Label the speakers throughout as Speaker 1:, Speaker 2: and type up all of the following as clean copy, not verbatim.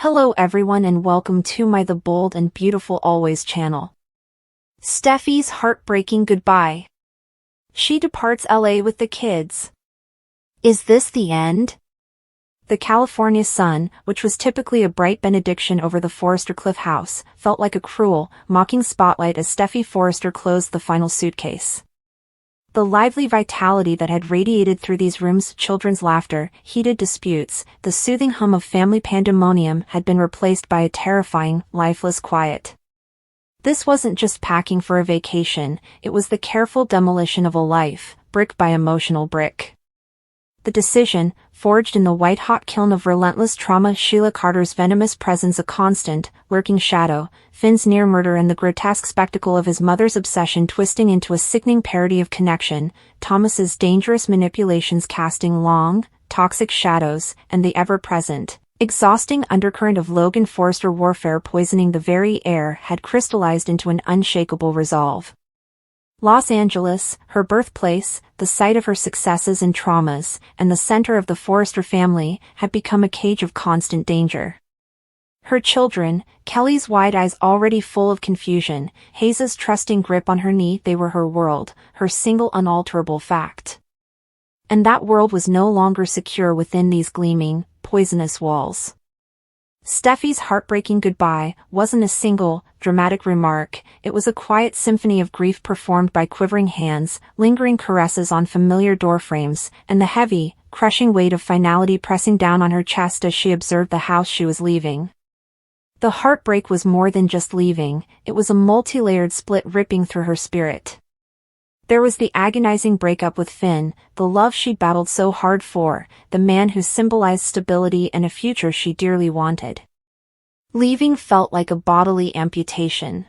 Speaker 1: Hello everyone and welcome to my The Bold and Beautiful Always channel. Steffi's heartbreaking goodbye. She departs LA with the kids. Is this the end? The California sun, which was typically a bright benediction over the Forrester Cliff house, felt like a cruel, mocking spotlight as Steffi Forrester closed the final suitcase. The lively vitality that had radiated through these rooms, children's laughter, heated disputes, the soothing hum of family pandemonium had been replaced by a terrifying, lifeless quiet. This wasn't just packing for a vacation, it was the careful demolition of a life, brick by emotional brick. The decision, forged in the white-hot kiln of relentless trauma, Sheila Carter's venomous presence a constant, lurking shadow, Finn's near-murder and the grotesque spectacle of his mother's obsession twisting into a sickening parody of connection, Thomas's dangerous manipulations casting long, toxic shadows, and the ever-present, exhausting undercurrent of Logan Forrester warfare poisoning the very air had crystallized into an unshakable resolve. Los Angeles, her birthplace, the site of her successes and traumas, and the center of the Forrester family, had become a cage of constant danger. Her children, Kelly's wide eyes already full of confusion, Haze's trusting grip on her knee, they were her world, her single unalterable fact. And that world was no longer secure within these gleaming, poisonous walls. Steffi's heartbreaking goodbye wasn't a single, dramatic remark, it was a quiet symphony of grief performed by quivering hands, lingering caresses on familiar doorframes, and the heavy, crushing weight of finality pressing down on her chest as she observed the house she was leaving. The heartbreak was more than just leaving, it was a multi-layered split ripping through her spirit. There was the agonizing breakup with Finn, the love she'd battled so hard for, the man who symbolized stability and a future she dearly wanted. Leaving felt like a bodily amputation.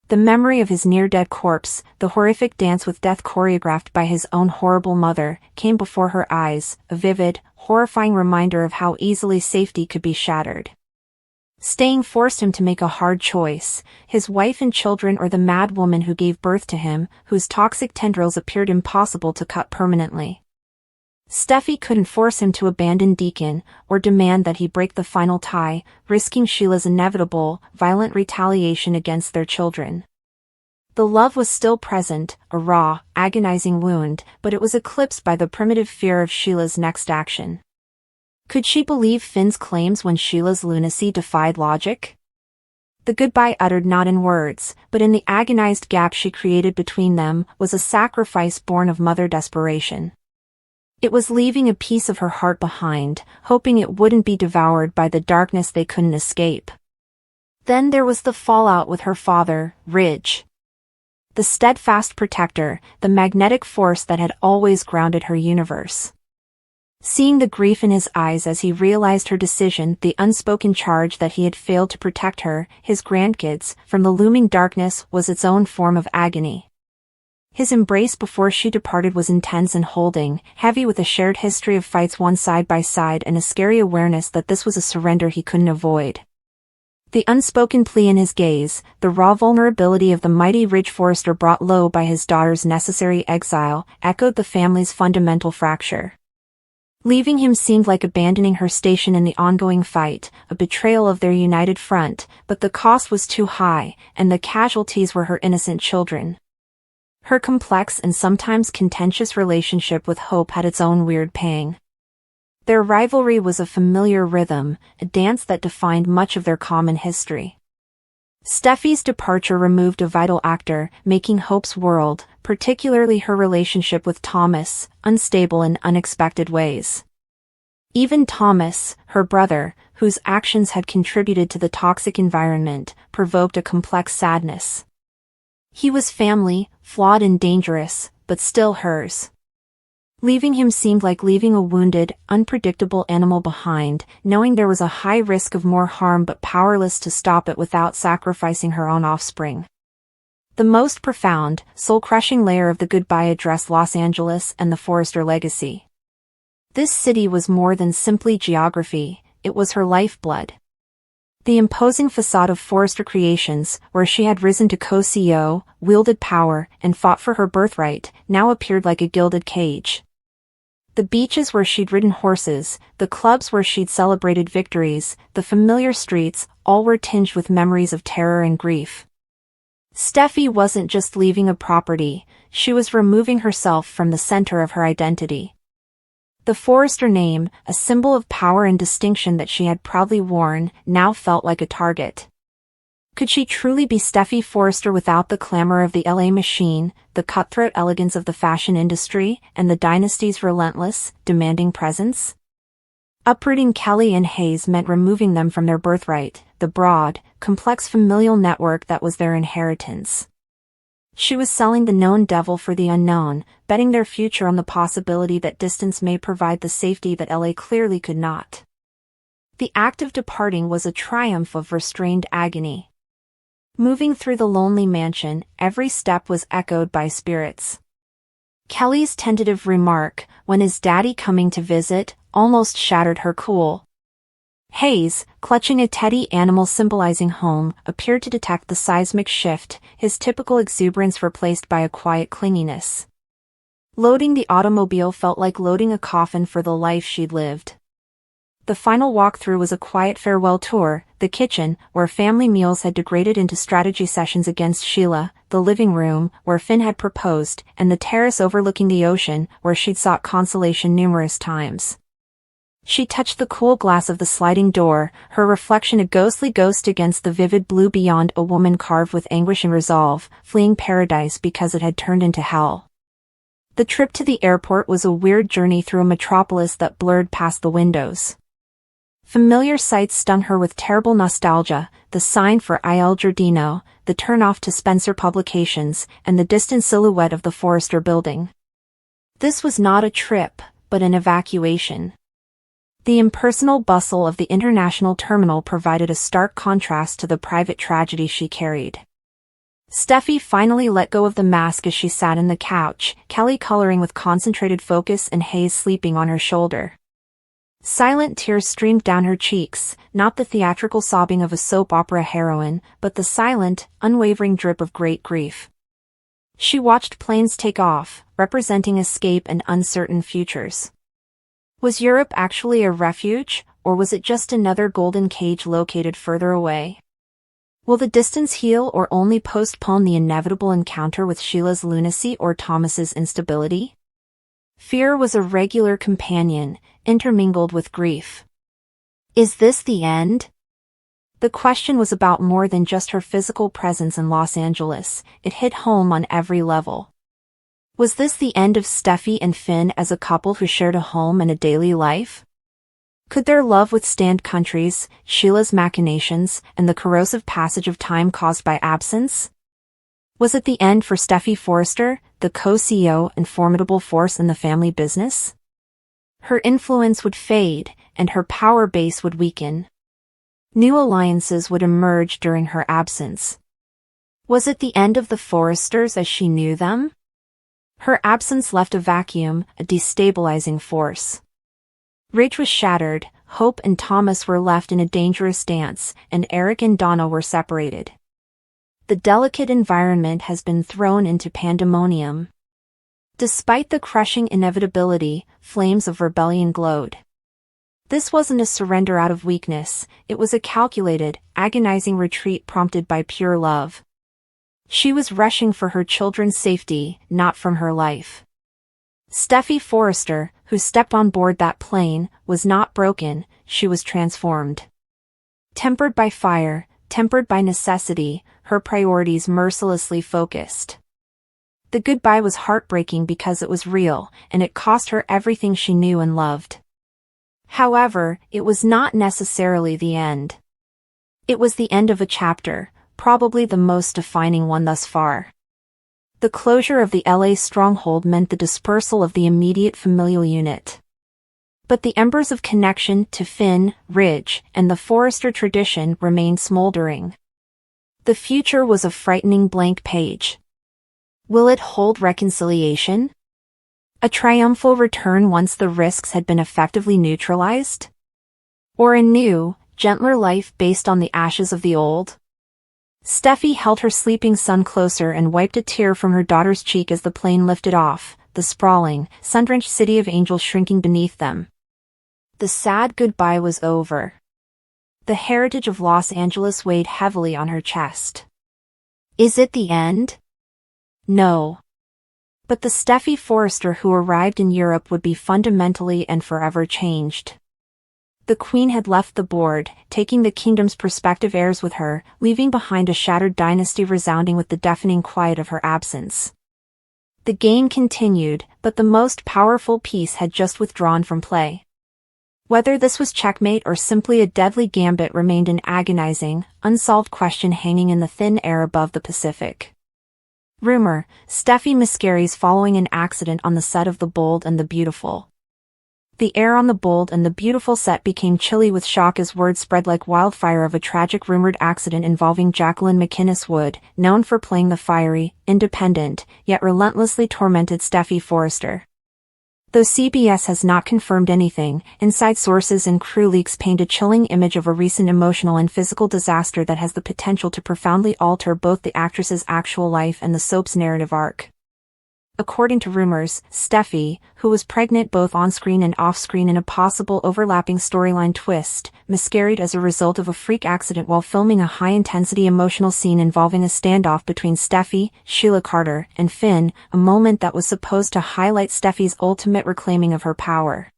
Speaker 1: The memory of his near-dead corpse, the horrific dance with death choreographed by his own horrible mother, came before her eyes, a vivid, horrifying reminder of how easily safety could be shattered. Staying forced him to make a hard choice, his wife and children or the mad woman who gave birth to him, whose toxic tendrils appeared impossible to cut permanently. Steffi couldn't force him to abandon Deacon, or demand that he break the final tie, risking Sheila's inevitable, violent retaliation against their children. The love was still present, a raw, agonizing wound, but it was eclipsed by the primitive fear of Sheila's next action. Could she believe Finn's claims when Sheila's lunacy defied logic? The goodbye uttered not in words, but in the agonized gap she created between them, was a sacrifice born of mother desperation. It was leaving a piece of her heart behind, hoping it wouldn't be devoured by the darkness they couldn't escape. Then there was the fallout with her father, Ridge. The steadfast protector, the magnetic force that had always grounded her universe. Seeing the grief in his eyes as he realized her decision, the unspoken charge that he had failed to protect her, his grandkids, from the looming darkness was its own form of agony. His embrace before she departed was intense and holding, heavy with a shared history of fights won side by side and a scary awareness that this was a surrender he couldn't avoid. The unspoken plea in his gaze, the raw vulnerability of the mighty Ridge Forrester brought low by his daughter's necessary exile, echoed the family's fundamental fracture. Leaving him seemed like abandoning her station in the ongoing fight, a betrayal of their united front, but the cost was too high, and the casualties were her innocent children. Her complex and sometimes contentious relationship with Hope had its own weird pang. Their rivalry was a familiar rhythm, a dance that defined much of their common history. Steffi's departure removed a vital actor, making Hope's world, particularly her relationship with Thomas, unstable in unexpected ways. Even Thomas, her brother, whose actions had contributed to the toxic environment, provoked a complex sadness. He was family, flawed and dangerous, but still hers. Leaving him seemed like leaving a wounded, unpredictable animal behind, knowing there was a high risk of more harm but powerless to stop it without sacrificing her own offspring. The most profound, soul-crushing layer of the goodbye addressed Los Angeles and the Forrester legacy. This city was more than simply geography, it was her lifeblood. The imposing facade of Forrester Creations, where she had risen to co-CEO, wielded power, and fought for her birthright, now appeared like a gilded cage. The beaches where she'd ridden horses, the clubs where she'd celebrated victories, the familiar streets, all were tinged with memories of terror and grief. Steffi wasn't just leaving a property, she was removing herself from the center of her identity. The Forrester name, a symbol of power and distinction that she had proudly worn, now felt like a target. Could she truly be Steffi Forrester without the clamor of the LA machine, the cutthroat elegance of the fashion industry, and the dynasty's relentless, demanding presence? Uprooting Kelly and Hayes meant removing them from their birthright, the broad, complex familial network that was their inheritance. She was selling the known devil for the unknown, betting their future on the possibility that distance may provide the safety that LA clearly could not. The act of departing was a triumph of restrained agony. Moving through the lonely mansion, every step was echoed by spirits. Kelly's tentative remark, "When is Daddy coming to visit?" almost shattered her cool. Hayes, clutching a teddy animal symbolizing home, appeared to detect the seismic shift, his typical exuberance replaced by a quiet clinginess. Loading the automobile felt like loading a coffin for the life she'd lived. The final walkthrough was a quiet farewell tour, the kitchen, where family meals had degraded into strategy sessions against Sheila, the living room, where Finn had proposed, and the terrace overlooking the ocean, where she'd sought consolation numerous times. She touched the cool glass of the sliding door, her reflection a ghostly ghost against the vivid blue beyond, a woman carved with anguish and resolve, fleeing paradise because it had turned into hell. The trip to the airport was a weird journey through a metropolis that blurred past the windows. Familiar sights stung her with terrible nostalgia, the sign for Il Giardino, the turnoff to Spencer Publications, and the distant silhouette of the Forrester building. This was not a trip, but an evacuation. The impersonal bustle of the international terminal provided a stark contrast to the private tragedy she carried. Steffi finally let go of the mask as she sat in the couch, Kelly coloring with concentrated focus and Hayes sleeping on her shoulder. Silent tears streamed down her cheeks, not the theatrical sobbing of a soap opera heroine, but the silent, unwavering drip of great grief. She watched planes take off, representing escape and uncertain futures. Was Europe actually a refuge, or was it just another golden cage located further away? Will the distance heal or only postpone the inevitable encounter with Sheila's lunacy or Thomas's instability? Fear was a regular companion, intermingled with grief. Is this the end? The question was about more than just her physical presence in Los Angeles, it hit home on every level. Was this the end of Steffi and Finn as a couple who shared a home and a daily life? Could their love withstand countries, Sheila's machinations, and the corrosive passage of time caused by absence? Was it the end for Steffi Forrester, the co-CEO and formidable force in the family business? Her influence would fade, and her power base would weaken. New alliances would emerge during her absence. Was it the end of the Forresters as she knew them? Her absence left a vacuum, a destabilizing force. Rage was shattered, Hope and Thomas were left in a dangerous dance, and Eric and Donna were separated. The delicate environment has been thrown into pandemonium. Despite the crushing inevitability, flames of rebellion glowed. This wasn't a surrender out of weakness, it was a calculated, agonizing retreat prompted by pure love. She was rushing for her children's safety, not from her life. Steffi Forrester, who stepped on board that plane, was not broken, she was transformed. Tempered by fire, tempered by necessity, her priorities mercilessly focused. The goodbye was heartbreaking because it was real, and it cost her everything she knew and loved. However, it was not necessarily the end. It was the end of a chapter, probably the most defining one thus far. The closure of the LA stronghold meant the dispersal of the immediate familial unit. But the embers of connection to Finn, Ridge, and the Forrester tradition remained smoldering. The future was a frightening blank page. Will it hold reconciliation? A triumphal return once the risks had been effectively neutralized? Or a new, gentler life based on the ashes of the old? Steffi held her sleeping son closer and wiped a tear from her daughter's cheek as the plane lifted off, the sprawling, sun-drenched city of angels shrinking beneath them. The sad goodbye was over. The heritage of Los Angeles weighed heavily on her chest. Is it the end? No. But the Steffi Forrester who arrived in Europe would be fundamentally and forever changed. The Queen had left the board, taking the kingdom's prospective heirs with her, leaving behind a shattered dynasty resounding with the deafening quiet of her absence. The game continued, but the most powerful piece had just withdrawn from play. Whether this was checkmate or simply a deadly gambit remained an agonizing, unsolved question hanging in the thin air above the Pacific. Rumor: Steffi miscarries following an accident on the set of The Bold and the Beautiful. The air on The Bold and the Beautiful set became chilly with shock as word spread like wildfire of a tragic rumored accident involving Jacqueline MacInnes Wood, known for playing the fiery, independent, yet relentlessly tormented Steffi Forrester. Though CBS has not confirmed anything, inside sources and crew leaks paint a chilling image of a recent emotional and physical disaster that has the potential to profoundly alter both the actress's actual life and the soap's narrative arc. According to rumors, Steffi, who was pregnant both on-screen and off-screen in a possible overlapping storyline twist, miscarried as a result of a freak accident while filming a high-intensity emotional scene involving a standoff between Steffi, Sheila Carter, and Finn, a moment that was supposed to highlight Steffi's ultimate reclaiming of her power.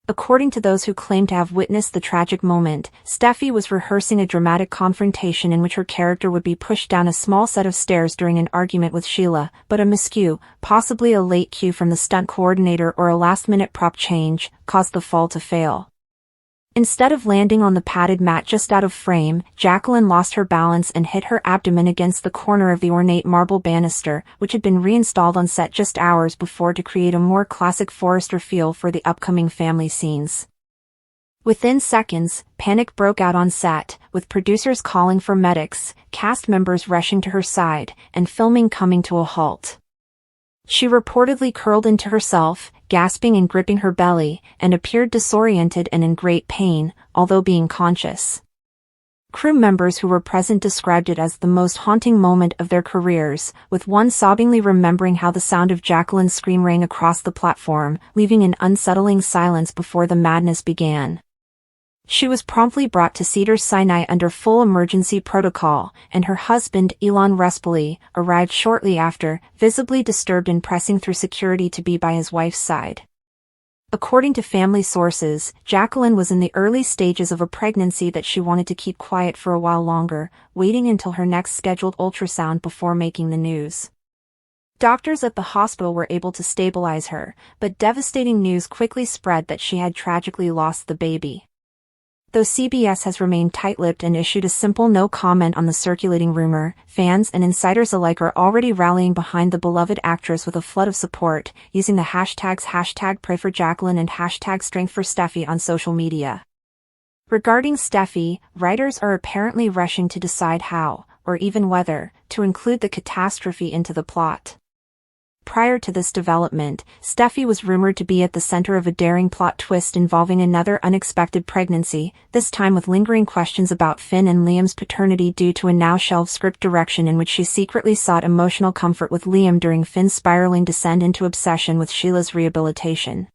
Speaker 1: According to those who claim to have witnessed the tragic moment, Steffi was rehearsing a dramatic confrontation in which her character would be pushed down a small set of stairs during an argument with Sheila, but a miscue, possibly a late cue from the stunt coordinator or a last-minute prop change, caused the fall to fail. Instead of landing on the padded mat just out of frame, Jacqueline lost her balance and hit her abdomen against the corner of the ornate marble banister, which had been reinstalled on set just hours before to create a more classic Forrester feel for the upcoming family scenes. Within seconds, panic broke out on set, with producers calling for medics, cast members rushing to her side, and filming coming to a halt. She reportedly curled into herself, gasping and gripping her belly, and appeared disoriented and in great pain, although being conscious. Crew members who were present described it as the most haunting moment of their careers, with one sobbingly remembering how the sound of Jacqueline's scream rang across the platform, leaving an unsettling silence before the madness began. She was promptly brought to Cedars-Sinai under full emergency protocol, and her husband, Elon Respoli, arrived shortly after, visibly disturbed and pressing through security to be by his wife's side. According to family sources, Jacqueline was in the early stages of a pregnancy that she wanted to keep quiet for a while longer, waiting until her next scheduled ultrasound before making the news. Doctors at the hospital were able to stabilize her, but devastating news quickly spread that she had tragically lost the baby. Though CBS has remained tight-lipped and issued a simple no comment on the circulating rumor, fans and insiders alike are already rallying behind the beloved actress with a flood of support, using the hashtags #PrayForJacqueline and #StrengthForSteffi on social media. Regarding Steffi, writers are apparently rushing to decide how, or even whether, to include the catastrophe into the plot. Prior to this development, Steffi was rumored to be at the center of a daring plot twist involving another unexpected pregnancy, this time with lingering questions about Finn and Liam's paternity due to a now-shelved script direction in which she secretly sought emotional comfort with Liam during Finn's spiraling descent into obsession with Sheila's rehabilitation.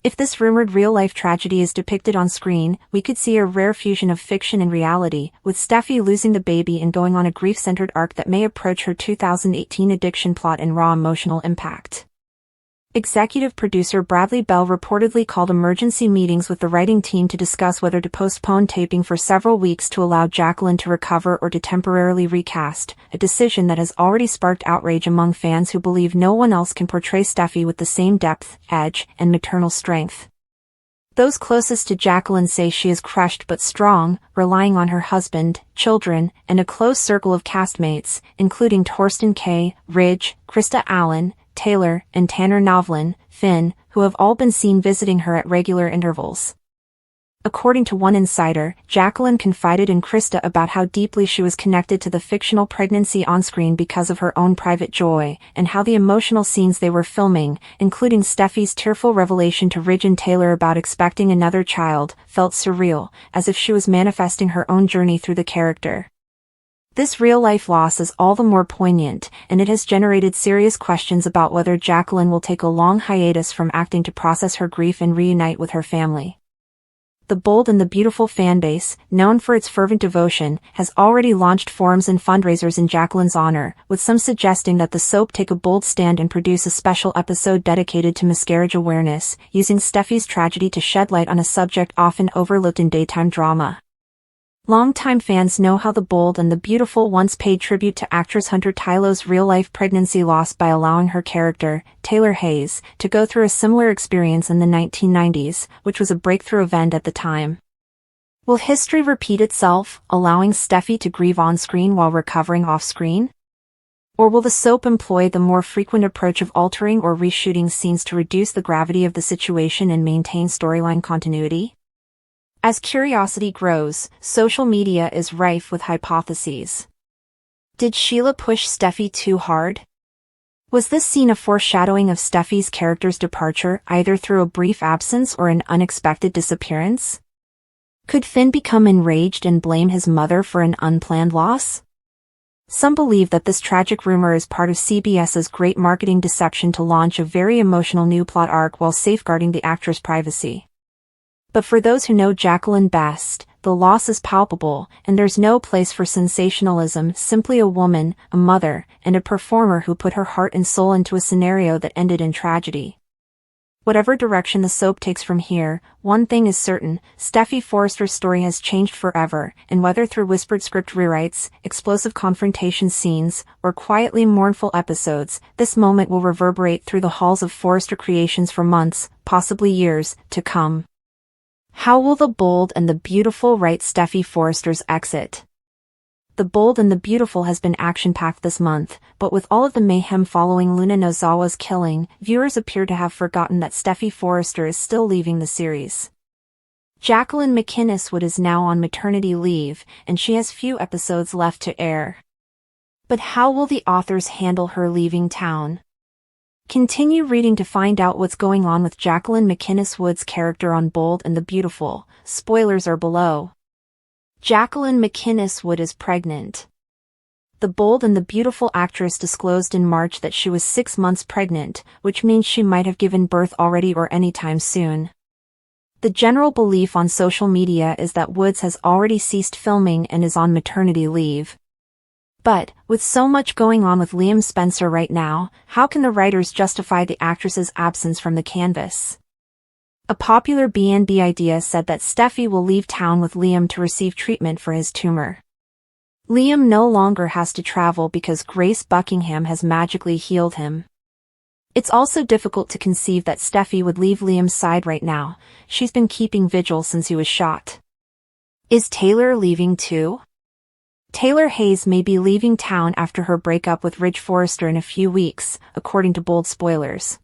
Speaker 1: If this rumored real-life tragedy is depicted on screen, we could see a rare fusion of fiction and reality, with Steffi losing the baby and going on a grief-centered arc that may approach her 2018 addiction plot in raw emotional impact. Executive producer Bradley Bell reportedly called emergency meetings with the writing team to discuss whether to postpone taping for several weeks to allow Jacqueline to recover or to temporarily recast, a decision that has already sparked outrage among fans who believe no one else can portray Steffi with the same depth, edge, and maternal strength. Those closest to Jacqueline say she is crushed but strong, relying on her husband, children, and a close circle of castmates, including Torsten K., Ridge, Krista Allen, Taylor, and Tanner Novlin, Finn, who have all been seen visiting her at regular intervals. According to one insider, Jacqueline confided in Krista about how deeply she was connected to the fictional pregnancy on screen because of her own private joy, and how the emotional scenes they were filming, including Steffi's tearful revelation to Ridge and Taylor about expecting another child, felt surreal, as if she was manifesting her own journey through the character. This real-life loss is all the more poignant, and it has generated serious questions about whether Jacqueline will take a long hiatus from acting to process her grief and reunite with her family. The Bold and the Beautiful fanbase, known for its fervent devotion, has already launched forums and fundraisers in Jacqueline's honor, with some suggesting that the soap take a bold stand and produce a special episode dedicated to miscarriage awareness, using STEFFY's tragedy to shed light on a subject often overlooked in daytime drama. Longtime fans know how The Bold and the Beautiful once paid tribute to actress Hunter Tylo's real-life pregnancy loss by allowing her character, Taylor Hayes, to go through a similar experience in the 1990s, which was a breakthrough event at the time. Will history repeat itself, allowing Steffi to grieve on-screen while recovering off-screen? Or will the soap employ the more frequent approach of altering or reshooting scenes to reduce the gravity of the situation and maintain storyline continuity? As curiosity grows, social media is rife with hypotheses. Did Sheila push Steffi too hard? Was this scene a foreshadowing of Steffi's character's departure, either through a brief absence or an unexpected disappearance? Could Finn become enraged and blame his mother for an unplanned loss? Some believe that this tragic rumor is part of CBS's great marketing deception to launch a very emotional new plot arc while safeguarding the actor's privacy. But for those who know Jacqueline best, the loss is palpable, and there's no place for sensationalism, simply a woman, a mother, and a performer who put her heart and soul into a scenario that ended in tragedy. Whatever direction the soap takes from here, one thing is certain, Steffi Forrester's story has changed forever, and whether through whispered script rewrites, explosive confrontation scenes, or quietly mournful episodes, this moment will reverberate through the halls of Forrester Creations for months, possibly years, to come. How will The Bold and the Beautiful write Steffi Forrester's exit? The Bold and the Beautiful has been action-packed this month, but with all of the mayhem following Luna Nozawa's killing, viewers appear to have forgotten that Steffi Forrester is still leaving the series. Jacqueline McInnes Wood is now on maternity leave, and she has few episodes left to air. But how will the authors handle her leaving town? Continue reading to find out what's going on with Jacqueline McInnes Wood's character on Bold and the Beautiful. Spoilers are below. Jacqueline McInnes Wood is pregnant. The Bold and the Beautiful actress disclosed in March that she was 6 months pregnant, which means she might have given birth already or anytime soon. The general belief on social media is that Woods has already ceased filming and is on maternity leave. But, with so much going on with Liam Spencer right now, how can the writers justify the actress's absence from the canvas? A popular B&B idea said that Steffi will leave town with Liam to receive treatment for his tumor. Liam no longer has to travel because Grace Buckingham has magically healed him. It's also difficult to conceive that Steffi would leave Liam's side right now. She's been keeping vigil since he was shot. Is Taylor leaving too? Taylor Hayes may be leaving town after her breakup with Ridge Forrester in a few weeks, according to Bold spoilers.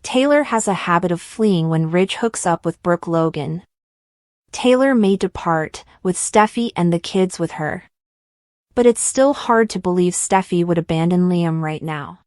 Speaker 1: Taylor has a habit of fleeing when Ridge hooks up with Brooke Logan. Taylor may depart, with Steffi and the kids with her. But it's still hard to believe Steffi would abandon Liam right now.